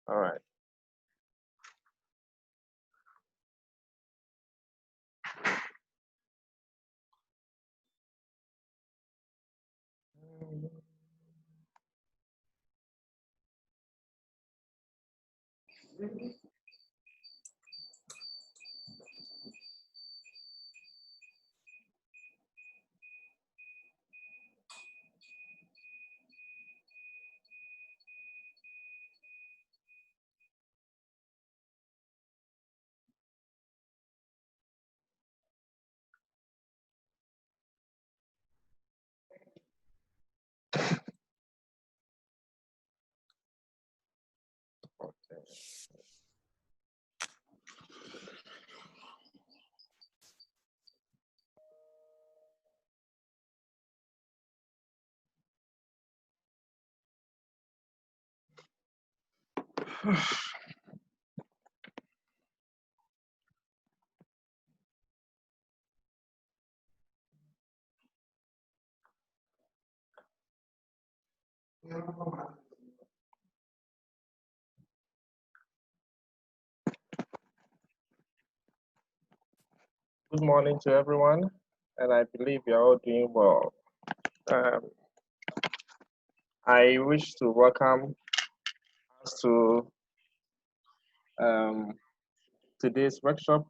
All right. Okay. Good morning to everyone, and I believe you're all doing well. Um, I wish to welcome us to today's workshop.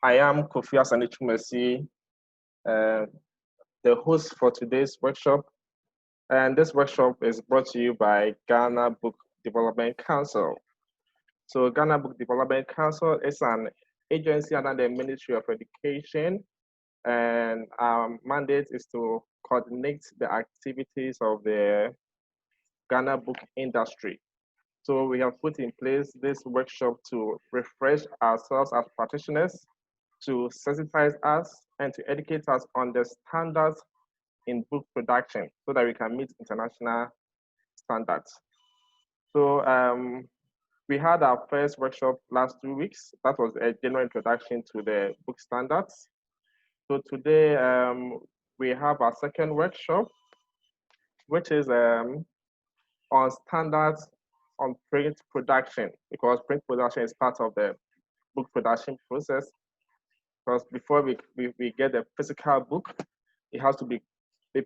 I am 𝒂𝒏𝒄𝐢 𝐏𝐫𝐲, the host for today's workshop. And this workshop is brought to you by Ghana Book Development Council. So Ghana Book Development Council is an agency under the Ministry of Education, and our mandate is to coordinate the activities of the Ghana book industry. So we have put in place this workshop to refresh ourselves as practitioners, to sensitize us, and to educate us on the standards in book production so that we can meet international standards. So we had our first workshop last 2 weeks. That was a general introduction to the book standards. So today we have our second workshop, which is on standards on print production, because print production is part of the book production process. Because before we get the physical book, it has to be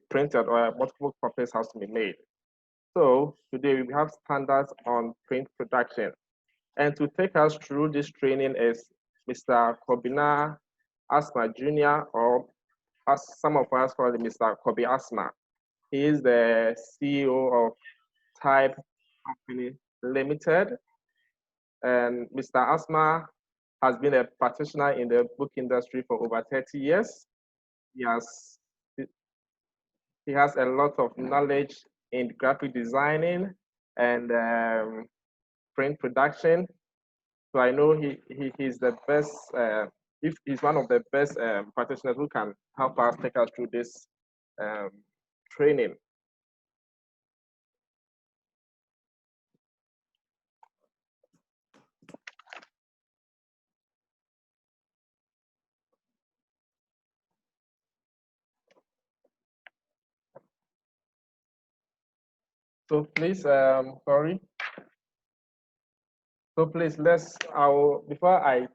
printed, or multiple copies has to be made. So today we have standards on print production. And to take us through this training is Mr. Kobina Asma Jr., or as some of us call him, Mr. Kobi Asma. He is the CEO of Type Company Limited. And Mr. Asma has been a practitioner in the book industry for over 30 years. He has a lot of knowledge in graphic designing and print production. So I know he's the best, if he's one of the best practitioners who can help us take us through this training. So please, sorry. So please, before I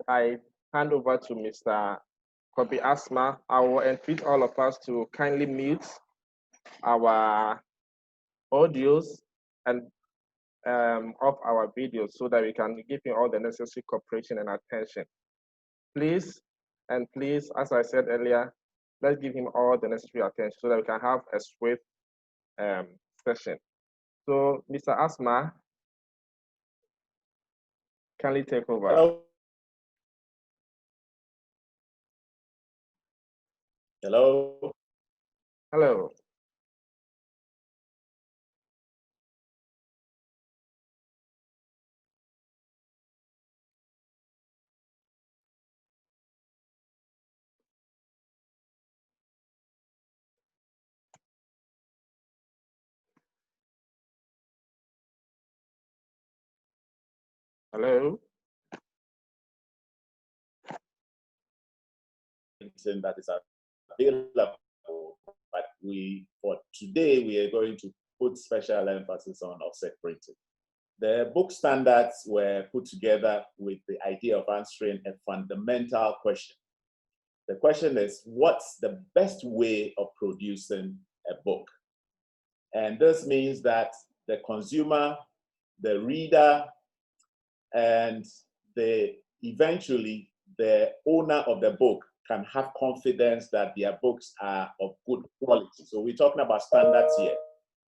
hand over to Mr. Kobi Asma, I will entreat all of us to kindly mute our audios and off our videos so that we can give you all the necessary cooperation and attention. Please, as I said earlier, let's give him all the necessary attention so that we can have a swift session. So, Mr. Asma, kindly take over. Hello. Hello. Hello. Hello. That is available, but for today we are going to put special emphasis on offset printing. The book standards were put together with the idea of answering a fundamental question. The question is, what's the best way of producing a book? And this means that the consumer, the reader, and eventually the owner of the book can have confidence that their books are of good quality. So we're talking about standards here.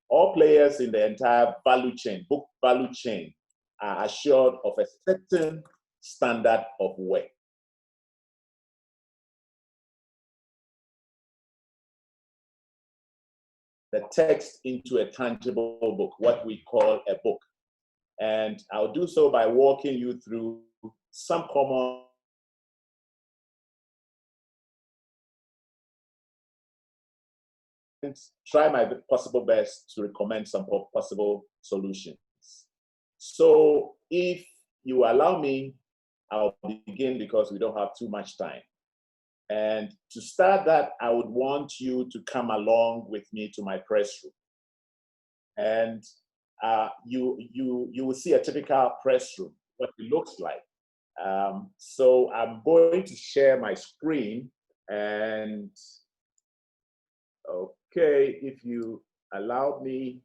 All players in the entire value chain, book value chain, are assured of a certain standard of work. The text into a tangible book, what we call a book. And I'll do so by walking you through some common try my possible best to recommend some possible solutions. So if you allow me, I'll begin because we don't have too much time. And to start that, I would want you to come along with me to my press room. And you will see a typical press room, what it looks like. So I'm going to share my screen, and okay, if you allow me,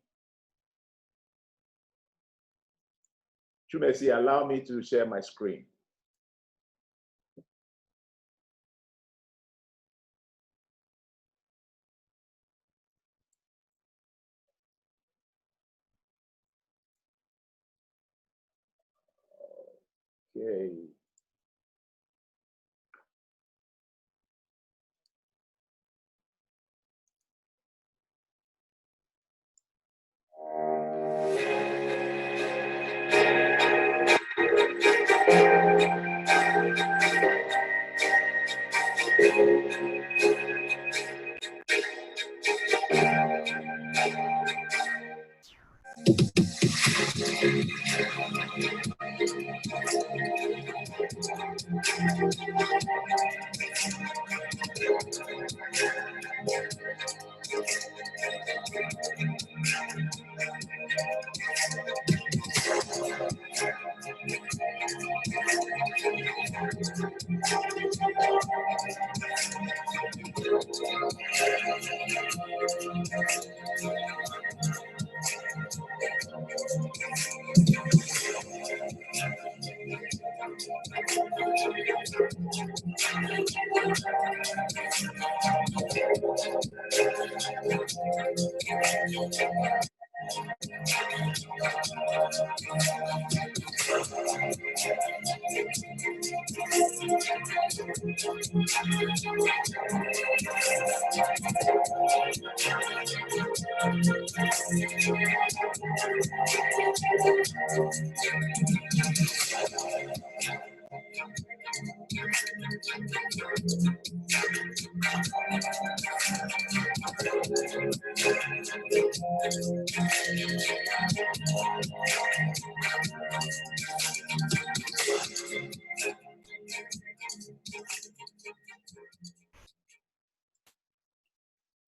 𝐁𝐨𝐨𝐤, allow me to share my screen. Okay.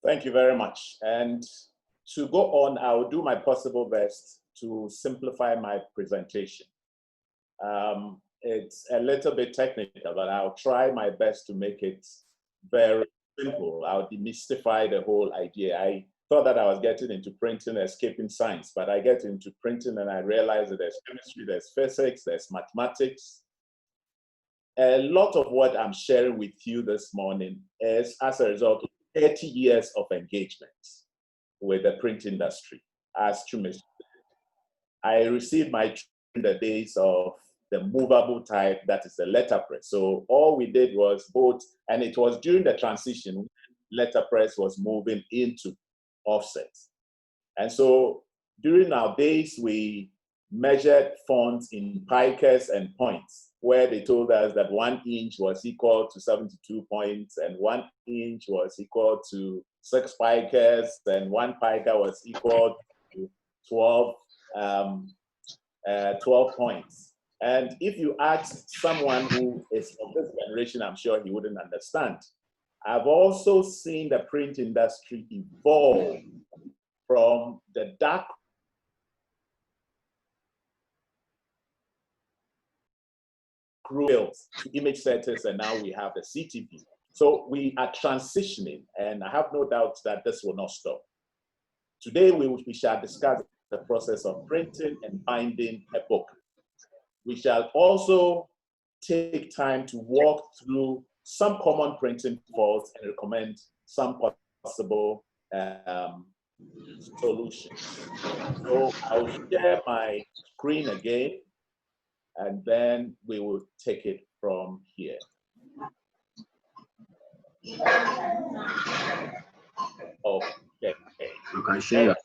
Thank you very much. And to go on, I will do my possible best to simplify my presentation. It's a little bit technical, but I'll try my best to make it very simple. I'll demystify the whole idea. I thought that I was getting into printing, escaping science, but I get into printing and I realize that there's chemistry, there's physics, there's mathematics. A lot of what I'm sharing with you this morning is as a result of 30 years of engagement with the print industry. As 𝐁𝐨𝐨𝐤 said, I received my training in the days of the movable type, that is the letterpress. So all we did was both, and it was during the transition when letterpress was moving into offset. And so during our days, we measured fonts in picas and points, where they told us that 1 inch was equal to 72 points, and 1 inch was equal to 6 picas, and 1 pica was equal to 12 points. And if you ask someone who is of this generation, I'm sure he wouldn't understand. I've also seen the print industry evolve from the dark grew to image setters, and now we have the CTV. So we are transitioning, and I have no doubt that this will not stop. Today, we shall discuss the process of printing and binding a book. We shall also take time to walk through some common printing faults and recommend some possible solutions. So I'll share my screen again, and then we will take it from here. Okay. You can share.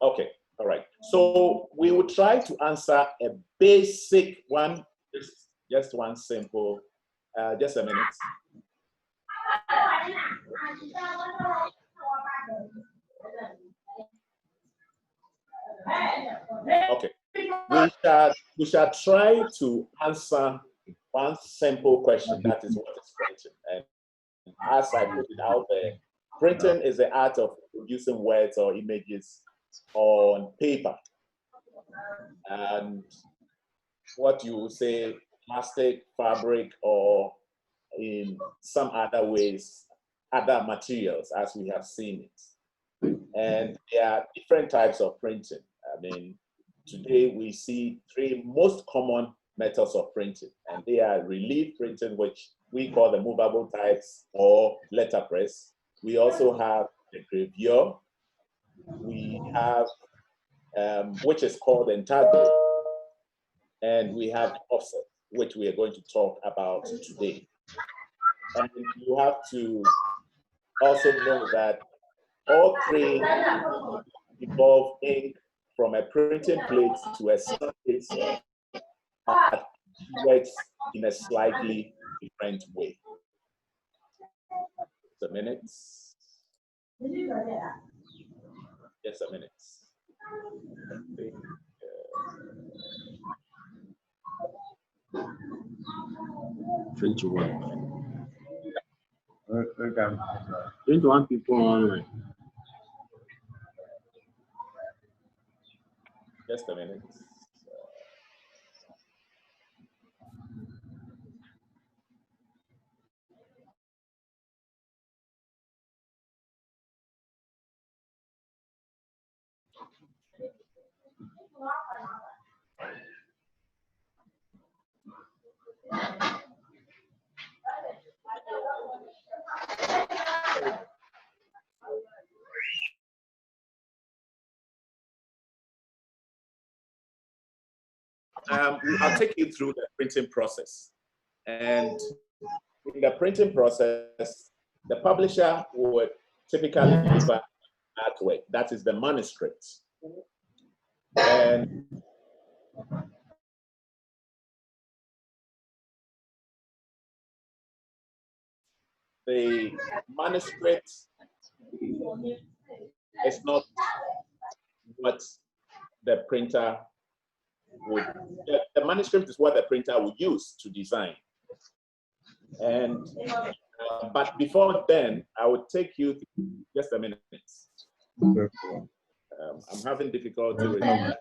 Okay, all right. So we will try to answer a basic one, just one simple, just a minute. Okay, we shall try to answer one simple question, that is, what is printing? And as I put it out there, printing is the art of producing words or images on paper. And what you will say, plastic, fabric, or in some other ways, other materials, as we have seen it. And there are different types of printing. I mean, today we see three most common methods of printing, and they are relief printing, which we call the movable types or letterpress. We also have the gravure. We have, which is called 𝒕𝒊𝒏𝒕𝒊𝒏𝒈, and we have offset, which we are going to talk about today. And you have to also know that all three involve ink from a printing plate to a surface that works in a slightly different way. Just a minute. Just a minute. 21. 21 people online. Just a minute. I'll take you through the printing process. And in the printing process, the publisher would typically deliver artwork, that is the manuscript. And the manuscript is not what the printer would, the manuscript is what the printer would use to design. And but before then, I would take you through, just a minute. I'm having difficulty with that.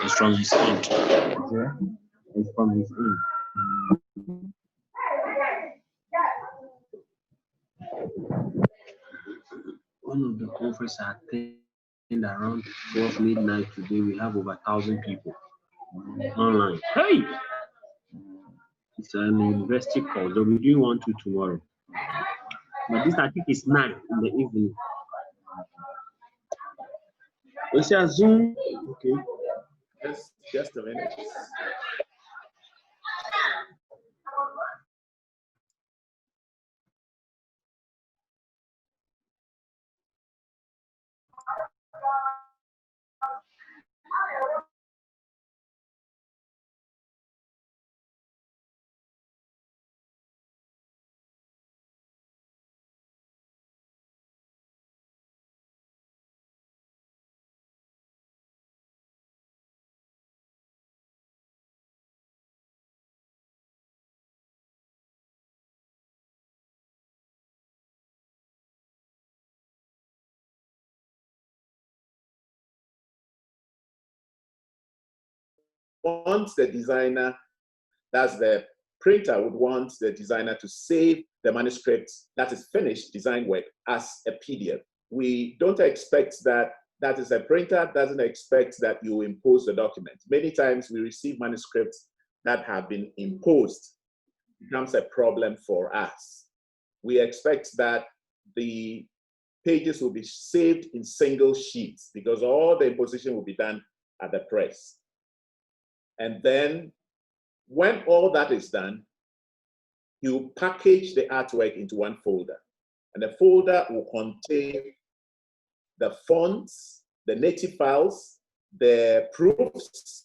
It's from his end. It's from his end. One of the conferences I attended around 12 midnight today, we have over 1,000 people online. Hey! It's an university course. They'll be doing 1 to tomorrow. But this, I think, is 9 in the evening. It's a Zoom. Okay. Just a minute. want the designer, that's the printer would want the designer to save the manuscript that is finished design work as a PDF. We don't expect that is a printer doesn't expect that you impose the document. Many times we receive manuscripts that have been imposed. It becomes a problem for us. We expect that the pages will be saved in single sheets because all the imposition will be done at the press. And then when all that is done, you package the artwork into one folder. And the folder will contain the fonts, the native files, the proofs,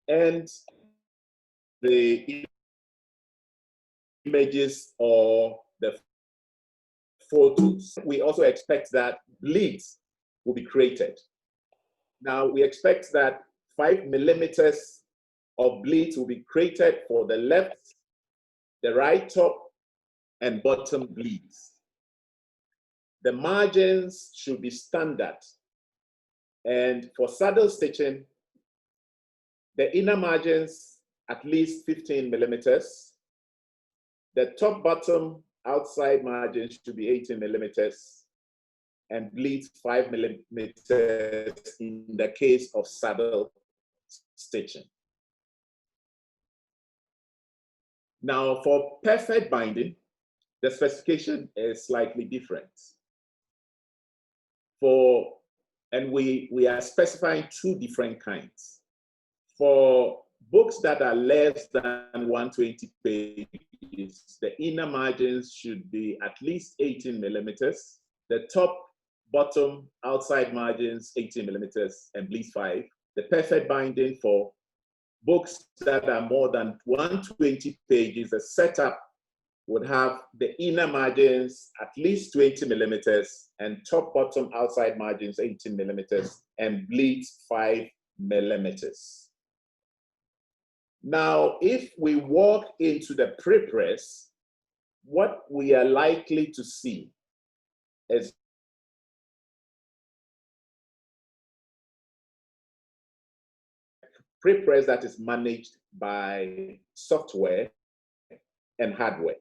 and the images or the photos. We also expect that bleeds will be created. Now, we expect that 5 millimeters of bleeds will be created for the left, the right top, and bottom bleeds. The margins should be standard. And for saddle stitching, the inner margins at least 15 millimeters. The top, bottom, outside margins should be 18 millimeters, and bleeds 5 millimeters in the case of saddle stitching. Now, for perfect binding, the specification is slightly different. And we are specifying 2 different kinds. For books that are less than 120 pages, the inner margins should be at least 18 millimeters. The top, bottom, outside margins, 18 millimeters, and bleeds 5. The perfect binding for books that are more than 120 pages, the setup would have the inner margins at least 20 millimeters and top, bottom, outside margins 18 millimeters and bleeds 5 millimeters. Now, if we walk into the pre-press, what we are likely to see is pre-press that is managed by software and hardware.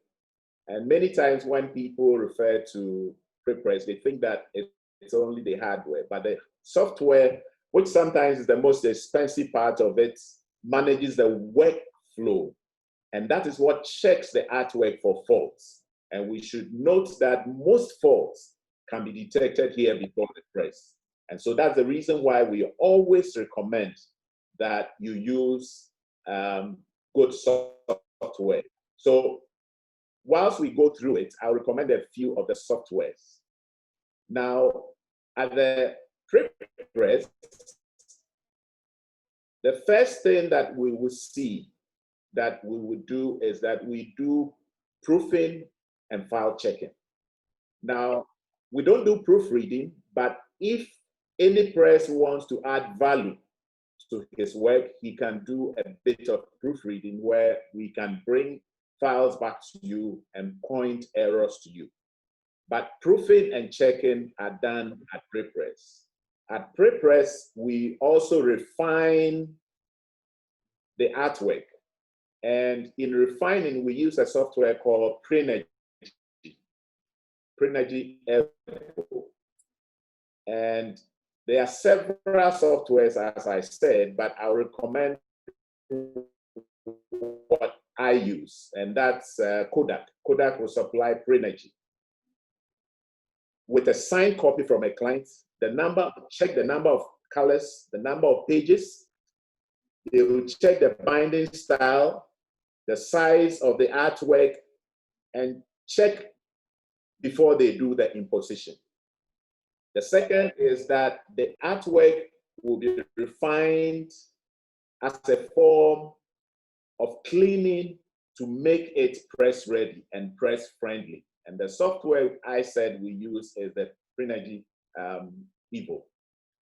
And many times when people refer to pre-press, they think that it's only the hardware, but the software, which sometimes is the most expensive part of it, manages the workflow. And that is what checks the artwork for faults. And we should note that most faults can be detected here before the press. And so that's the reason why we always recommend that you use good software. So whilst we go through it, I'll recommend a few of the softwares. Now, at the pre-press, the first thing that we will see that we would do is that we do proofing and file checking. Now, we don't do proofreading, but if any press wants to add value to his work, he can do a bit of proofreading where we can bring files back to you and point errors to you. But proofing and checking are done at pre-press. At pre-press, we also refine the artwork. And in refining, we use a software called Printnergy Echo. And there are several softwares, as I said, but I'll recommend what I use, and that's Kodak. Kodak will supply Printnergy with a signed copy from a client, check the number of colors, the number of pages. They will check the binding style, the size of the artwork, and check before they do the imposition. The second is that the artwork will be refined as a form of cleaning to make it press ready and press friendly. And the software I said we use is the Printnergy Evo.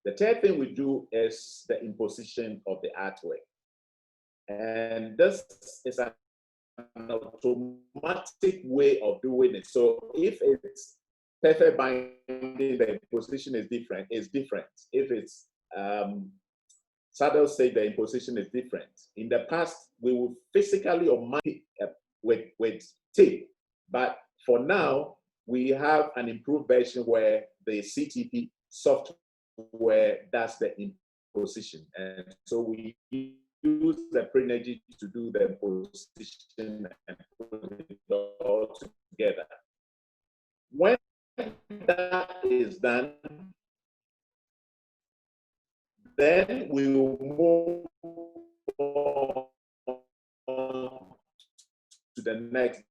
The third thing we do is the imposition of the artwork. And this is an automatic way of doing it. So if it's perfect binding, the imposition is different, it's different. If it's Saddle said the imposition is different. In the past, we would physically or manually with tape, but for now, we have an improved version where the CTP software does the imposition. And so we use the pre-energy to do the imposition and put it all together. When that is done, then we will move on to the next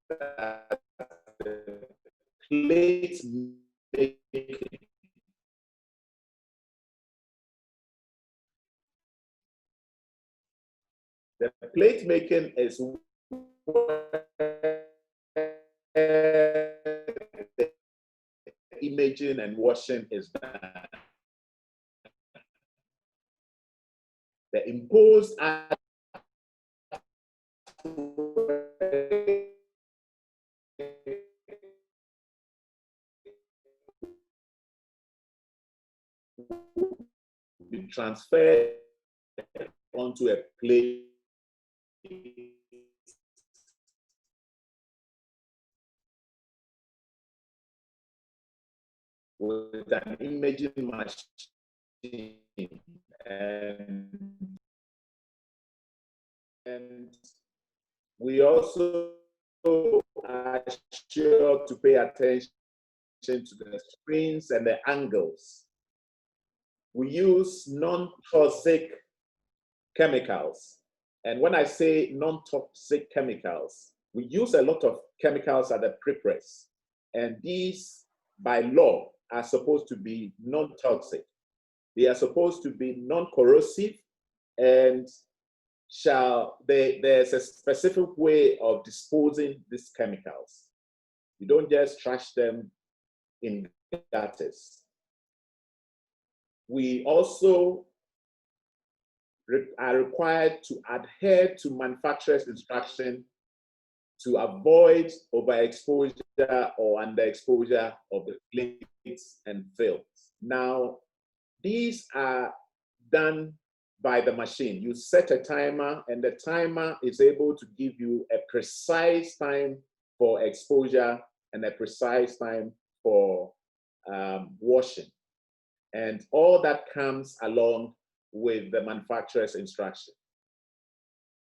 plate making. The plate making is where the imaging and washing is done. The imposed art be transferred onto a plate with an imaging machine, and we also are sure to pay attention to the screens and the angles. We use non-toxic chemicals. And when I say non-toxic chemicals, we use a lot of chemicals at the pre-press. And these, by law, are supposed to be non-toxic. They are supposed to be non-corrosive, and there's a specific way of disposing these chemicals. You don't just trash them in gutters. We also are required to adhere to manufacturer's instruction to avoid overexposure or underexposure of the plates and films. Now, these are done by the machine. You set a timer, and the timer is able to give you a precise time for exposure and a precise time for washing. And all that comes along with the manufacturer's instruction.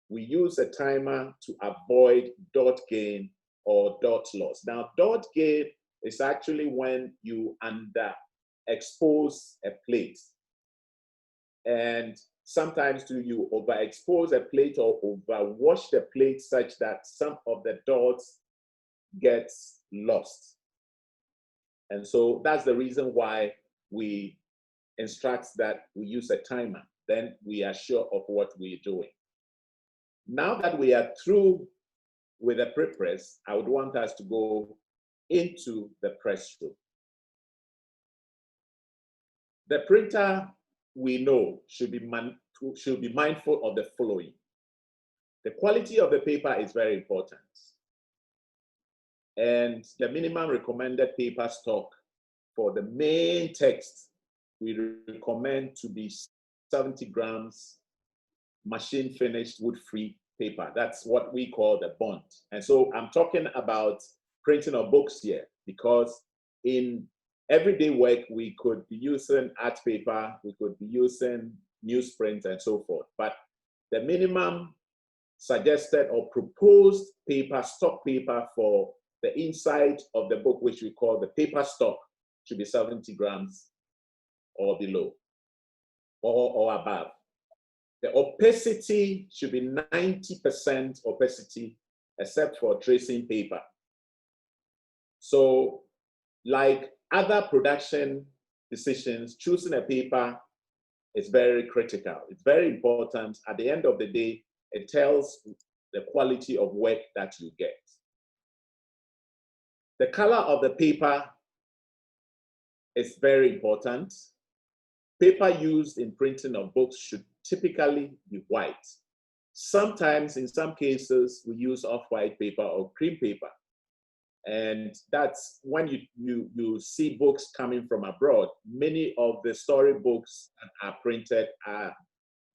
We use a timer to avoid dot gain or dot loss. Now, dot gain is actually when you underexpose a plate. And sometimes you overexpose a plate or overwash the plate such that some of the dots get lost. And so that's the reason why we instruct that we use a timer. Then we are sure of what we're doing. Now that we are through with the pre-press, I would want us to go into the press room. The printer, we know, should be mindful of the following. The quality of the paper is very important. And the minimum recommended paper stock for the main text, we recommend to be 70 grams machine finished wood-free paper. That's what we call the bond. And so I'm talking about printing of books here, because in everyday work, we could be using art paper, we could be using newsprint and so forth. But the minimum suggested or proposed paper, stock paper for the inside of the book, which we call the paper stock, should be 70 grams or below or above. The opacity should be 90% opacity, except for tracing paper. So, like other production decisions, choosing a paper is very critical. It's very important. At the end of the day, it tells the quality of work that you get. The color of the paper is very important. Paper used in printing of books should typically be white. Sometimes, in some cases, we use off-white paper or cream paper. And that's when you see books coming from abroad. Many of the storybooks that are printed are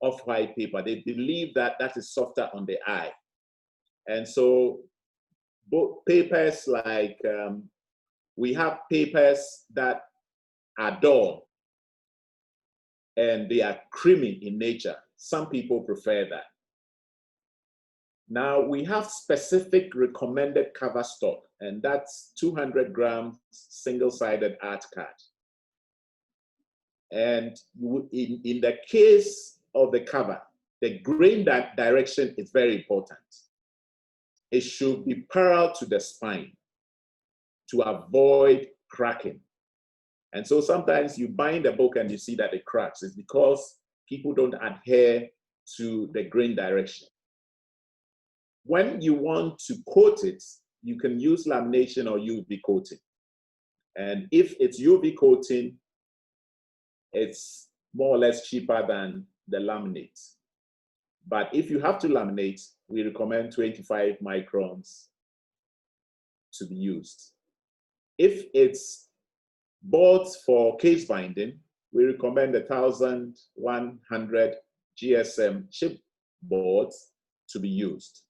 off-white paper. They believe that that is softer on the eye. And so book papers like, we have papers that are dull and they are creamy in nature. Some people prefer that. Now we have specific recommended cover stock, and that's 200 grams single-sided art card. And in the case of the cover, the grain direction is very important. It should be parallel to the spine to avoid cracking. And so sometimes you bind the book and you see that it cracks. It's because people don't adhere to the grain direction. When you want to coat it, you can use lamination or UV coating. And if it's UV coating, it's more or less cheaper than the laminate. But if you have to laminate, we recommend 25 microns to be used. If it's boards for case binding, we recommend 1,100 GSM chip boards to be used.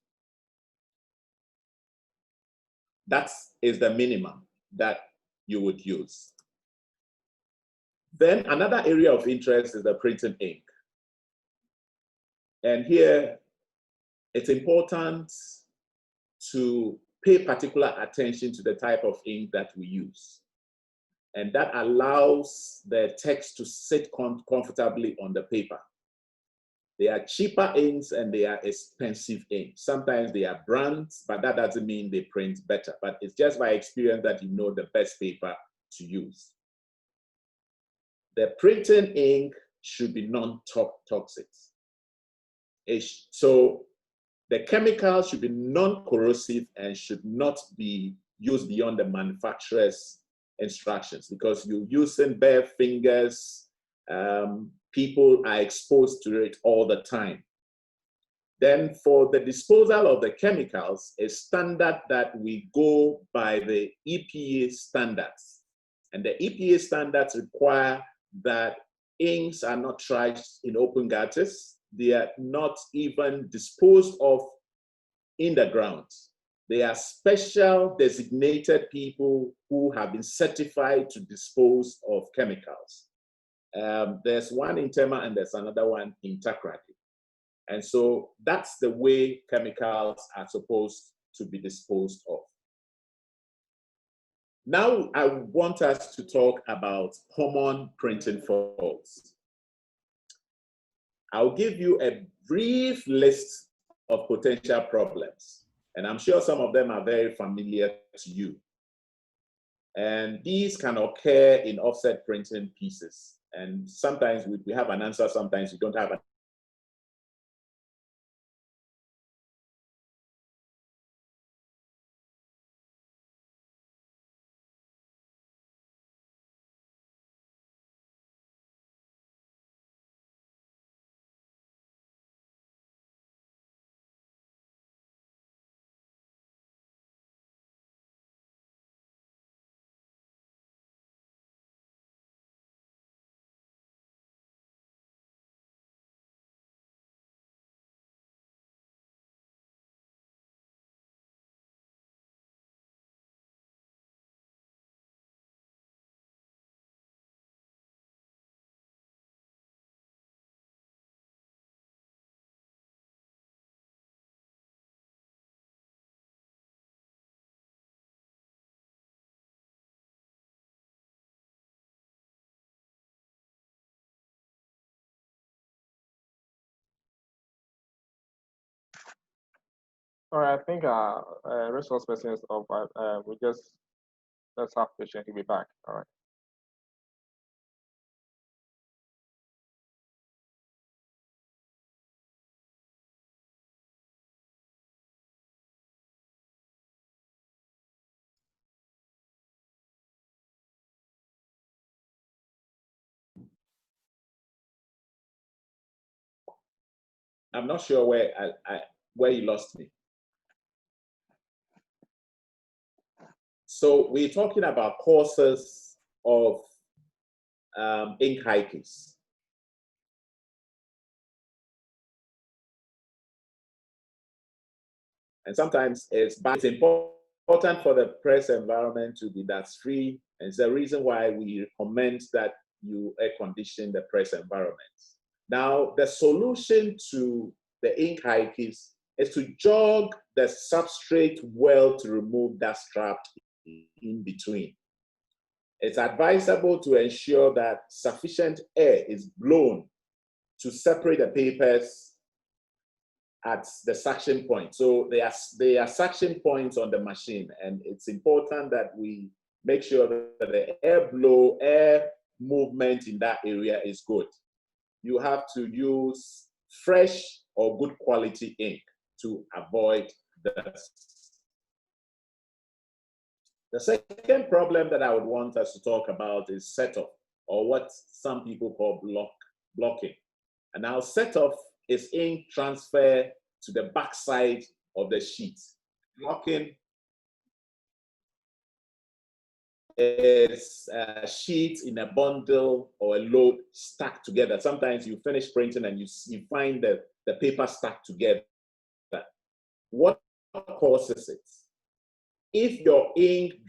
That is the minimum that you would use. Then another area of interest is the printing ink. And here, it's important to pay particular attention to the type of ink that we use. And that allows the text to sit comfortably on the paper. They are cheaper inks and they are expensive inks. Sometimes they are brands, but that doesn't mean they print better. But it's just by experience that you know the best paper to use. The printing ink should be non-toxic. So the chemicals should be non-corrosive and should not be used beyond the manufacturer's instructions, because you're using bare fingers. People are exposed to it all the time. Then for the disposal of the chemicals, a standard that we go by the EPA standards. And the EPA standards require that inks are not trashed in open gutters. They are not even disposed of in the ground. They are special designated people who have been certified to dispose of chemicals. There's one in Tema and there's another one in Takrady. And so that's the way chemicals are supposed to be disposed of. Now I want us to talk about common printing faults. I'll give you a brief list of potential problems, and I'm sure some of them are very familiar to you. And these can occur in offset printing pieces. And sometimes we have an answer, sometimes we don't have an All right, I think resource person is off. Let's have patient. He'll be back. All right. I'm not sure where you lost me. So we're talking about causes of ink hikers. And sometimes it's important for the press environment to be dust-free. And it's the reason why we recommend that you air condition the press environment. Now, the solution to the ink hikers is to jog the substrate well to remove dust trapped in between. It's advisable to ensure that sufficient air is blown to separate the papers at the suction point. So there are suction points on the machine, and it's important that we make sure that the air movement in that area is good. You have to use fresh or good quality ink to avoid dust. The second problem that I would want us to talk about is set-off, or what some people call blocking. And now set-off is ink transfer to the backside of the sheet. Blocking is a sheet in a bundle or a load stacked together. Sometimes you finish printing and you find the paper stacked together. What causes it? If your ink